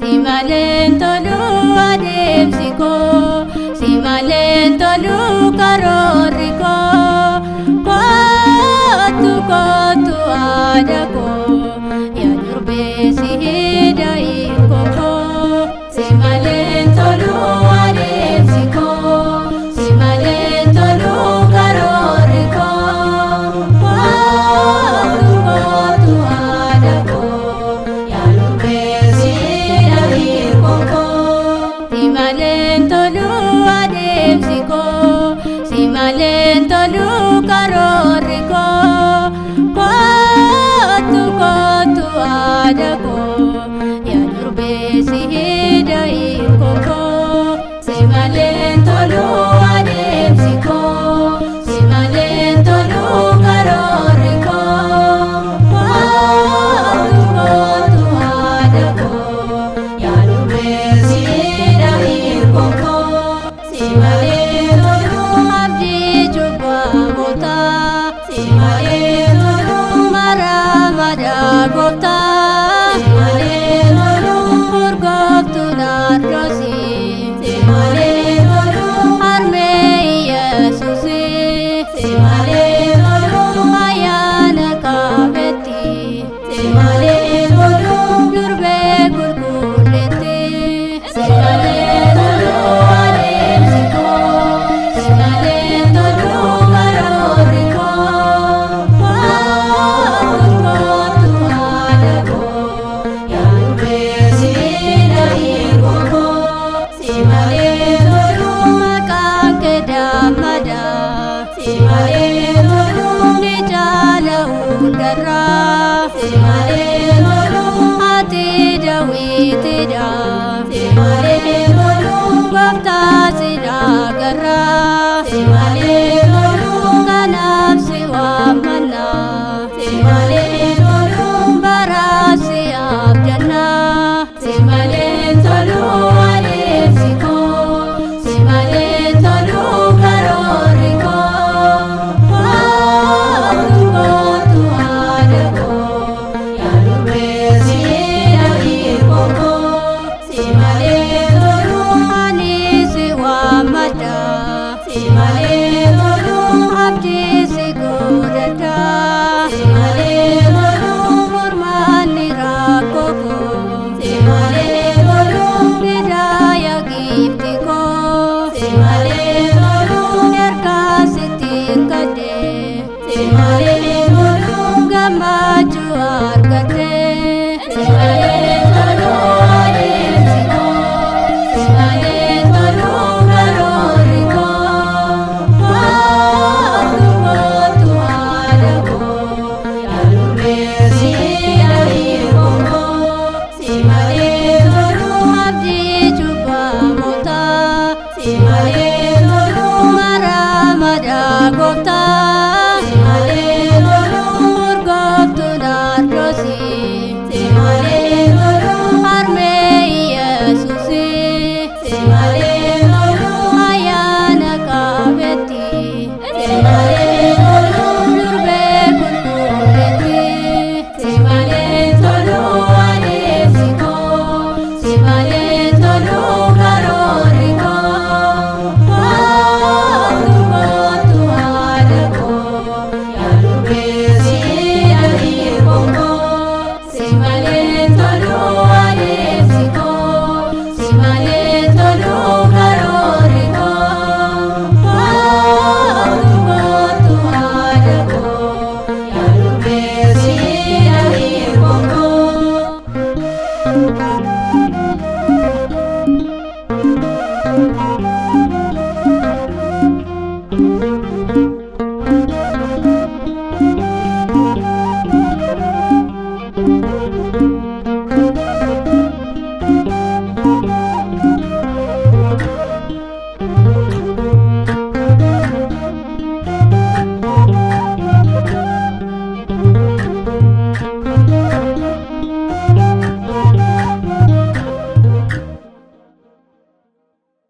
Simalen tolu ademsi ko, simalen tolu karori ko, kotu ada ko, ya durbe si hidai ko. Simalen tolu ademsi ko, simalen tolu karori ko, kotu ada ko, ya durbe si Simalen tolu ademsi ko, simalen tolu karori ko, kotu ada ko, ya durbe si hidai ko. Simalen tolu ademsi ko, simalen tolu karori ko, kotu ada ko, ya durbe si Simalen tolu abdi coba kota, simalen tolu maramada kota, simalen tolu urgop tunar dosi, simalen tolu arme Yesusi, simalen tolu ayana kabeti, simalen tolu durbe gurgulete, simalen tolu Simalen tolu ni jala undara, simalen tolu hati dawi tida, simalen tolu wakta sidagara, simalen tolu kanap siwa mana, simalen